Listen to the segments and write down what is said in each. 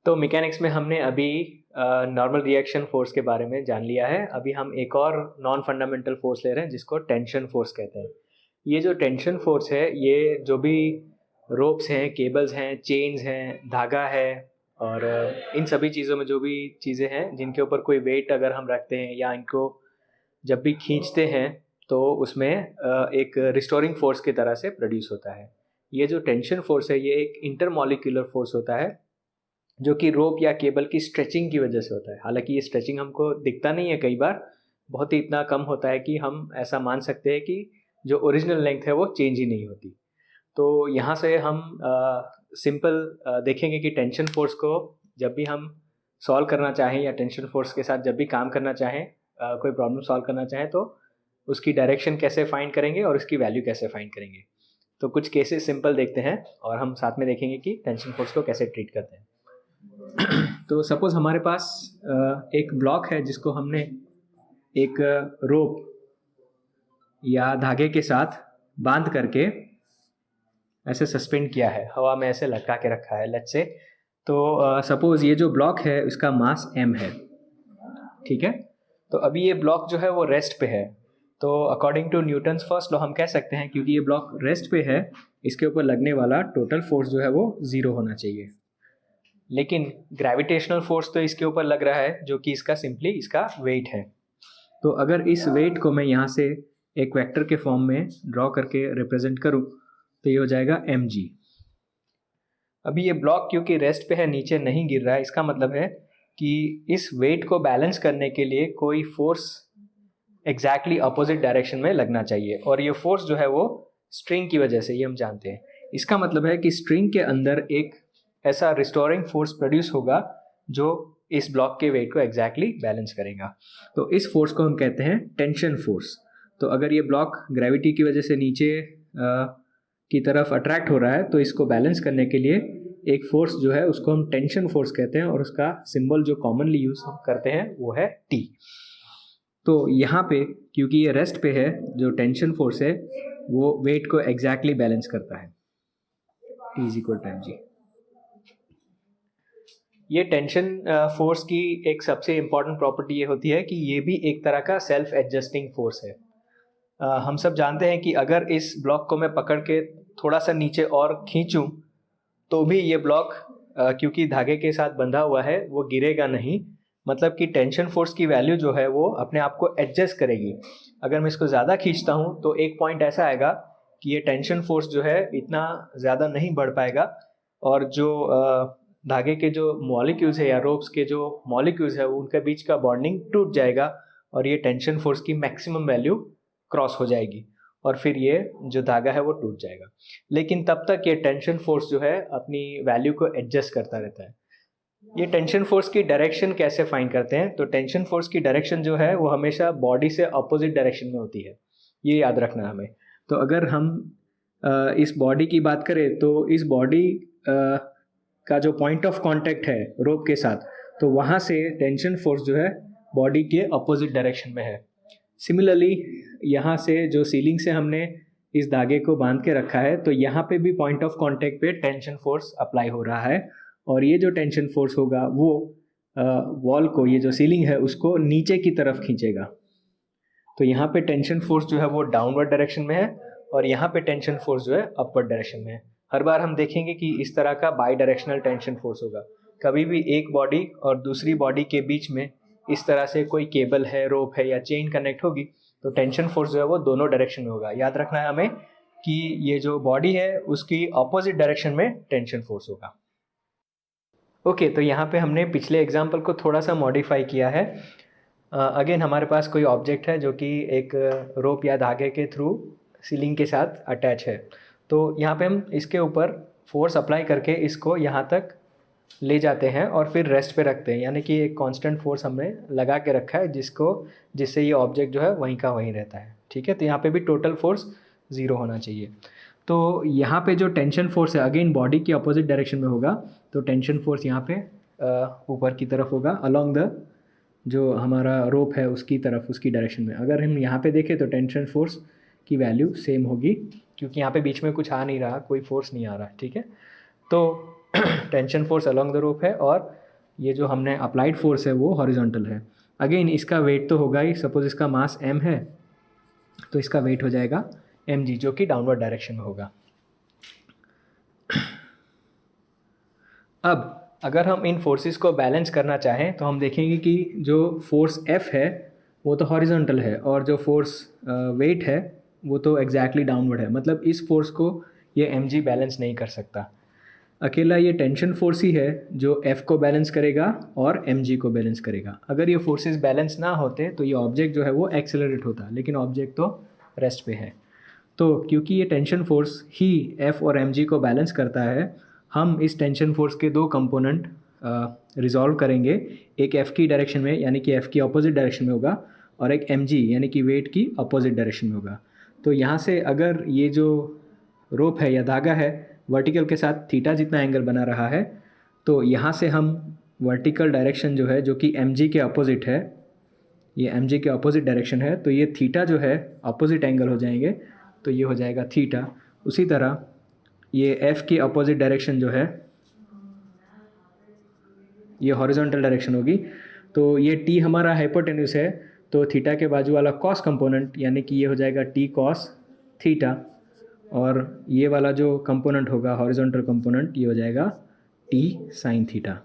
तो मैकेनिक्स में हमने अभी नॉर्मल रिएक्शन फोर्स के बारे में जान लिया है। अभी हम एक और नॉन फंडामेंटल फोर्स ले रहे हैं जिसको टेंशन फोर्स कहते हैं। ये जो टेंशन फोर्स है, ये जो भी रोप्स हैं, केबल्स हैं, चेन्स हैं, धागा है और इन सभी चीज़ों में जो भी चीज़ें हैं जिनके ऊपर कोई वेट अगर हम रखते हैं या इनको जब भी खींचते हैं तो उसमें एक रिस्टोरिंग फोर्स की तरह से प्रोड्यूस होता है। ये जो टेंशन फोर्स है ये एक इंटरमॉलिक्यूलर फोर्स होता है जो कि रोप या केबल की स्ट्रेचिंग की वजह से होता है। हालांकि ये स्ट्रेचिंग हमको दिखता नहीं है, कई बार बहुत ही इतना कम होता है कि हम ऐसा मान सकते हैं कि जो ओरिजिनल लेंथ है वो चेंज ही नहीं होती। तो यहाँ से हम सिंपल देखेंगे कि टेंशन फोर्स को जब भी हम सॉल्व करना चाहें या टेंशन फोर्स के साथ जब भी काम करना चाहें, कोई प्रॉब्लम सॉल्व करना चाहें तो उसकी डायरेक्शन कैसे फाइंड करेंगे और उसकी वैल्यू कैसे फाइंड करेंगे। तो कुछ केसेस सिंपल देखते हैं और हम साथ में देखेंगे कि टेंशन फोर्स को कैसे ट्रीट करते हैं। तो सपोज हमारे पास एक ब्लॉक है जिसको हमने एक रोप या धागे के साथ बांध करके ऐसे सस्पेंड किया है, हवा में ऐसे लटका के रखा है लेट्स से। तो सपोज ये जो ब्लॉक है इसका मास m है, ठीक है। तो अभी ये ब्लॉक जो है वो रेस्ट पे है। तो according to Newton's first law हम कह सकते हैं क्योंकि ये ब्लॉक रेस्ट पे है, इसके ऊपर लगने वाला टोटल फोर्स जो है वो 0 होना चाहिए। लेकिन ग्रेविटेशनल फोर्स तो इसके ऊपर लग रहा है जो कि इसका सिंपली इसका वेट है। तो अगर इस वेट को मैं यहाँ से एक वेक्टर के फॉर्म में ड्रॉ करके रिप्रेजेंट करूँ तो ये हो जाएगा mg। अभी ये ब्लॉक क्योंकि रेस्ट पे है, नीचे नहीं गिर रहा है, इसका मतलब है कि इस वेट को बैलेंस करने के लिए कोई फोर्स एग्जैक्टली अपोजिट डायरेक्शन में लगना चाहिए और ये फोर्स जो है वो स्ट्रिंग की वजह से, ये हम जानते हैं। इसका मतलब है कि स्ट्रिंग के अंदर एक ऐसा रिस्टोरिंग फोर्स प्रोड्यूस होगा जो इस ब्लॉक के वेट को एग्जैक्टली बैलेंस करेगा। तो इस फोर्स को हम कहते हैं टेंशन फोर्स। तो अगर ये ब्लॉक ग्रेविटी की वजह से नीचे की तरफ अट्रैक्ट हो रहा है तो इसको बैलेंस करने के लिए एक फोर्स जो है उसको हम टेंशन फोर्स कहते हैं और उसका सिंबल जो कॉमनली यूज हम करते हैं वो है T। तो यहाँ पे क्योंकि ये रेस्ट पे है, जो टेंशन फोर्स है वो वेट को एग्जैक्टली बैलेंस करता है, T is equal to mg। ये टेंशन फोर्स की एक सबसे इम्पॉर्टेंट प्रॉपर्टी ये होती है कि ये भी एक तरह का सेल्फ एडजस्टिंग फोर्स है। हम सब जानते हैं कि अगर इस ब्लॉक को मैं पकड़ के थोड़ा सा नीचे और खींचूं तो भी ये ब्लॉक क्योंकि धागे के साथ बंधा हुआ है वो गिरेगा नहीं। मतलब कि टेंशन फोर्स की वैल्यू जो है वो अपने आप को एडजस्ट करेगी। अगर मैं इसको ज़्यादा खींचता हूँ तो एक पॉइंट ऐसा आएगा कि ये टेंशन फोर्स जो है इतना ज़्यादा नहीं बढ़ पाएगा और जो धागे के जो मॉलिक्यूल्स है या रोप्स के जो मॉलिक्यूल्स है उनके बीच का बॉन्डिंग टूट जाएगा और ये टेंशन फोर्स की मैक्सिमम वैल्यू क्रॉस हो जाएगी और फिर ये जो धागा है वो टूट जाएगा। लेकिन तब तक ये टेंशन फोर्स जो है अपनी वैल्यू को एडजस्ट करता रहता है। ये टेंशन फोर्स की डायरेक्शन कैसे फाइंड करते हैं? तो टेंशन फोर्स की डायरेक्शन जो है वो हमेशा बॉडी से अपोजिट डायरेक्शन में होती है, ये याद रखना हमें। तो अगर हम इस बॉडी की बात करें तो इस बॉडी का जो पॉइंट ऑफ कांटेक्ट है रोप के साथ, तो वहाँ से टेंशन फोर्स जो है बॉडी के अपोजिट डायरेक्शन में है। सिमिलरली यहाँ से जो सीलिंग से हमने इस धागे को बांध के रखा है तो यहाँ पे भी पॉइंट ऑफ कांटेक्ट पे टेंशन फोर्स अप्लाई हो रहा है और ये जो टेंशन फोर्स होगा वो वॉल को, ये जो सीलिंग है उसको नीचे की तरफ खींचेगा। तो यहाँ पे टेंशन फोर्स जो है वो डाउनवर्ड डायरेक्शन में है और यहाँ पे टेंशन फोर्स जो है अपवर्ड डायरेक्शन में है। हर बार हम देखेंगे कि इस तरह का बाई डायरेक्शनल टेंशन फोर्स होगा। कभी भी एक बॉडी और दूसरी बॉडी के बीच में इस तरह से कोई केबल है, रोप है या चेन कनेक्ट होगी तो टेंशन फोर्स जो है वो दोनों डायरेक्शन में होगा। याद रखना है हमें कि ये जो बॉडी है उसकी ऑपोजिट डायरेक्शन में टेंशन फोर्स होगा। ओके, तो यहाँ पे हमने पिछले एग्जाम्पल को थोड़ा सा मॉडिफाई किया है। अगेन हमारे पास कोई ऑब्जेक्ट है जो कि एक रोप या धागे के थ्रू सीलिंग के साथ अटैच है। तो यहाँ पे हम इसके ऊपर फोर्स अप्लाई करके इसको यहाँ तक ले जाते हैं और फिर रेस्ट पे रखते हैं, यानी कि एक कांस्टेंट फोर्स हमने लगा के रखा है जिससे ये ऑब्जेक्ट जो है वहीं का वहीं रहता है। ठीक है, तो यहाँ पे भी टोटल फोर्स 0 होना चाहिए। तो यहाँ पे जो टेंशन फोर्स है अगेन बॉडी की अपोजिट डायरेक्शन में होगा। तो टेंशन फोर्स यहाँ पे ऊपर की तरफ होगा अलोंग द जो हमारा रोप है उसकी तरफ, उसकी डायरेक्शन में। अगर हम यहाँ पे देखें तो टेंशन फोर्स की वैल्यू सेम होगी क्योंकि यहाँ पे बीच में कुछ आ नहीं रहा, कोई फोर्स नहीं आ रहा। ठीक है, तो tension force along the rope है और ये जो हमने अप्लाइड फोर्स है वो हॉरिजॉन्टल है। अगेन इसका वेट तो होगा ही, सपोज इसका मास m है तो इसका वेट हो जाएगा mg जो कि डाउनवर्ड डायरेक्शन में होगा। अब अगर हम इन फोर्सेस को बैलेंस करना चाहें तो हम देखेंगे कि जो फोर्स F है वो तो हॉरिजॉन्टल है और जो फोर्स वेट है वो तो एग्जैक्टली डाउनवर्ड है। मतलब इस फोर्स को ये mg बैलेंस नहीं कर सकता। अकेला ये टेंशन फोर्स ही है जो F को बैलेंस करेगा और mg को बैलेंस करेगा। अगर ये फोर्सेस बैलेंस ना होते तो ये ऑब्जेक्ट जो है वो एक्सेलरेट होता, लेकिन ऑब्जेक्ट तो रेस्ट पे है। तो क्योंकि ये टेंशन फोर्स ही F और mg को बैलेंस करता है, हम इस टेंशन फोर्स के दो कंपोनेंट रिजॉल्व करेंगे। एक F की डायरेक्शन में यानी कि F की अपोजिट डायरेक्शन में होगा और एक mg यानी कि वेट की अपोजिट डायरेक्शन में होगा। तो यहाँ से अगर ये जो रोप है या धागा है वर्टिकल के साथ थीटा जितना एंगल बना रहा है, तो यहाँ से हम वर्टिकल डायरेक्शन जो है जो कि mg के अपोजिट है, ये mg के अपोजिट डायरेक्शन है, तो ये थीटा जो है अपोजिट एंगल हो जाएंगे, तो ये हो जाएगा थीटा। उसी तरह ये F की अपोजिट डायरेक्शन जो है ये हॉरिजॉन्टल डायरेक्शन होगी, तो ये T हमारा हाइपोटेन्यूस है, तो थीटा के बाजू वाला कॉस कंपोनेंट यानी कि ये हो जाएगा T कॉस थीटा, और ये वाला जो कंपोनेंट होगा हॉरिजॉन्टल कंपोनेंट ये हो जाएगा T साइन थीटा।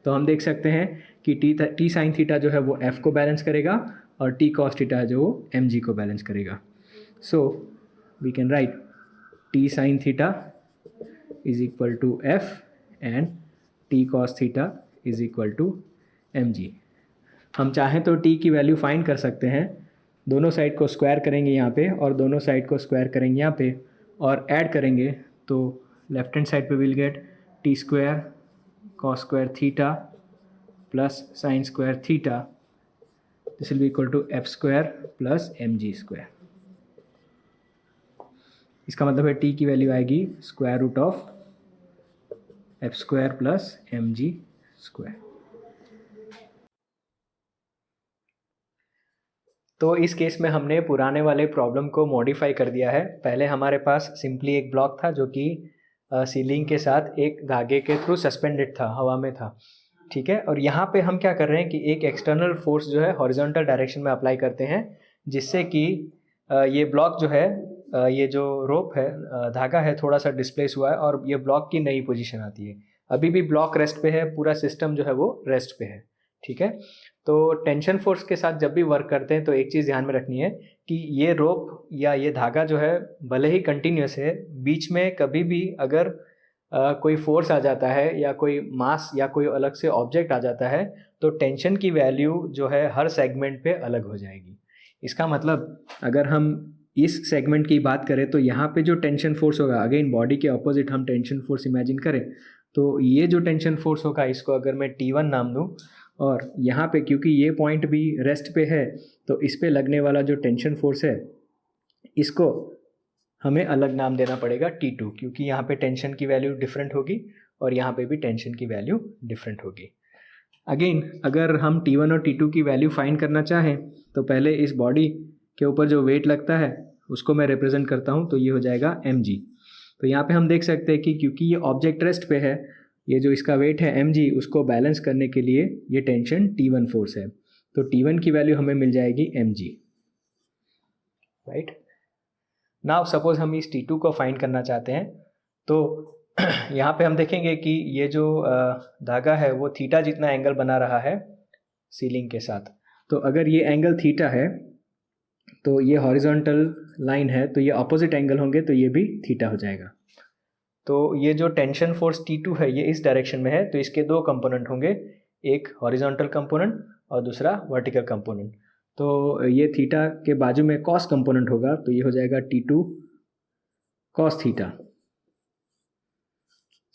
तो हम देख सकते हैं कि T साइन थीटा जो है वो F को बैलेंस करेगा और T कॉस थीटा जो वो mg को बैलेंस करेगा। So we can write T sin theta is equal to F and T cos theta is equal to mg। हम चाहें तो T की वैल्यू फाइंड कर सकते हैं, दोनों साइड को स्क्वायर करेंगे यहाँ पे और दोनों साइड को स्क्वायर करेंगे यहाँ पे और ऐड करेंगे, तो लेफ्ट हैंड साइड पे will get T square cos square theta plus sine square theta, this will be equal to F square plus mg square. इसका मतलब है T की वैल्यू आएगी square root of F square plus mg square. तो इस case में हमने पुराने वाले प्रॉब्लम को मॉडिफाई कर दिया है। पहले हमारे पास सिंपली एक ब्लॉक था जो कि सीलिंग के साथ एक धागे के थ्रू सस्पेंडेड था, हवा में था, ठीक है। और यहाँ पे हम क्या कर रहे हैं कि एक एक्सटर्नल फोर्स जो है हॉरिजॉन्टल डायरेक्शन में अप्लाई करते हैं, जिससे कि ये ब्लॉक जो है ये जो रोप है धागा है थोड़ा सा डिस्प्लेस हुआ है और ये ब्लॉक की नई पोजीशन आती है। अभी भी ब्लॉक रेस्ट पे है, पूरा सिस्टम जो है वो रेस्ट पे है, ठीक है। तो टेंशन फोर्स के साथ जब भी वर्क करते हैं तो एक चीज़ ध्यान में रखनी है कि ये रोप या ये धागा जो है भले ही कंटिन्यूस है, बीच में कभी भी अगर कोई फोर्स आ जाता है या कोई मास या कोई अलग से ऑब्जेक्ट आ जाता है तो टेंशन की वैल्यू जो है हर सेगमेंट पे अलग हो जाएगी। इसका मतलब अगर हम इस सेगमेंट की बात करें तो यहाँ पे जो टेंशन फोर्स होगा, अगेन बॉडी के अपोजिट हम टेंशन फोर्स इमेजिन करें, तो ये जो टेंशन फोर्स होगा इसको अगर मैं T1 नाम दूँ और यहाँ पे क्योंकि ये पॉइंट भी रेस्ट पे है तो इस पे लगने वाला जो टेंशन फोर्स है इसको हमें अलग नाम देना पड़ेगा T2, क्योंकि यहाँ पे टेंशन की वैल्यू डिफरेंट होगी और यहाँ पे भी टेंशन की वैल्यू डिफरेंट होगी। अगेन अगर हम T1 और T2 की वैल्यू फाइंड करना चाहें तो पहले इस बॉडी के ऊपर जो वेट लगता है उसको मैं रिप्रेजेंट करता हूँ, तो ये हो जाएगा mg। तो यहाँ पे हम देख सकते हैं कि क्योंकि ये ऑब्जेक्ट रेस्ट पे है, ये जो इसका वेट है mg उसको बैलेंस करने के लिए ये टेंशन T1 फोर्स है, तो T1 की वैल्यू हमें मिल जाएगी mg, राइट। नाउ सपोज हम इस T2 को फाइंड करना चाहते हैं, तो यहाँ पे हम देखेंगे कि ये जो धागा है वो थीटा जितना एंगल बना रहा है सीलिंग के साथ। तो अगर ये एंगल थीटा है तो ये हॉरिजॉन्टल लाइन है, तो ये अपोजिट एंगल होंगे तो ये भी थीटा हो जाएगा। तो ये जो टेंशन फोर्स T2 है ये इस डायरेक्शन में है, तो इसके दो कंपोनेंट होंगे, एक हॉरिजॉन्टल कंपोनेंट और दूसरा वर्टिकल कंपोनेंट। तो ये थीटा के बाजू में कॉस कंपोनेंट होगा, तो ये हो जाएगा T2 कॉस थीटा।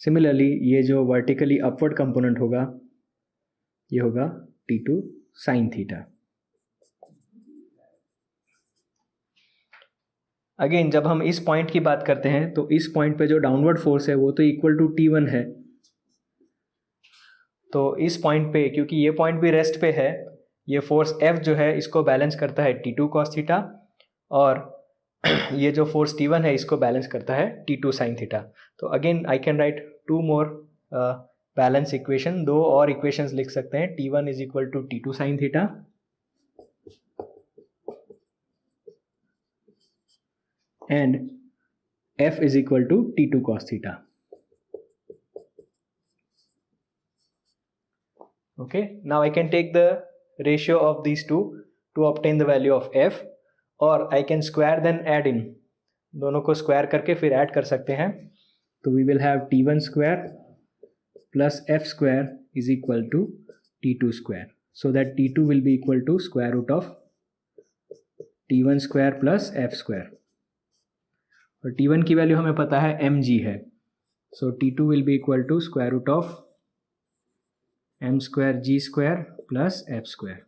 सिमिलरली ये जो वर्टिकली अपवर्ड कंपोनेंट होगा ये होगा T2 साइन थीटा। अगेन जब हम इस पॉइंट की बात करते हैं तो इस पॉइंट पे जो डाउनवर्ड फोर्स है वो तो इक्वल टू T1 है, तो इस पॉइंट पे क्योंकि ये पॉइंट भी रेस्ट पे है, ये फोर्स F जो है इसको बैलेंस करता है T2 cos थीटा और ये जो फोर्स T1 है इसको बैलेंस करता है T2 sin थीटा। तो again I can write two more balance equation, दो और इक्वेशंस लिख सकते हैं. T1 is equal to T2 sine theta and F is equal to T2 cos theta. Okay, now I can take the ratio of these two to obtain the value of F, or I can square then add in. दोनों को square करके फिर add कर सकते हैं. तो we will have T1 square plus F square is equal to T2 square. So that T2 will be equal to square root of T1 square plus F square. और T1 की value हमें पता है mg है. So T2 will be equal to square root of m square g square plus f square.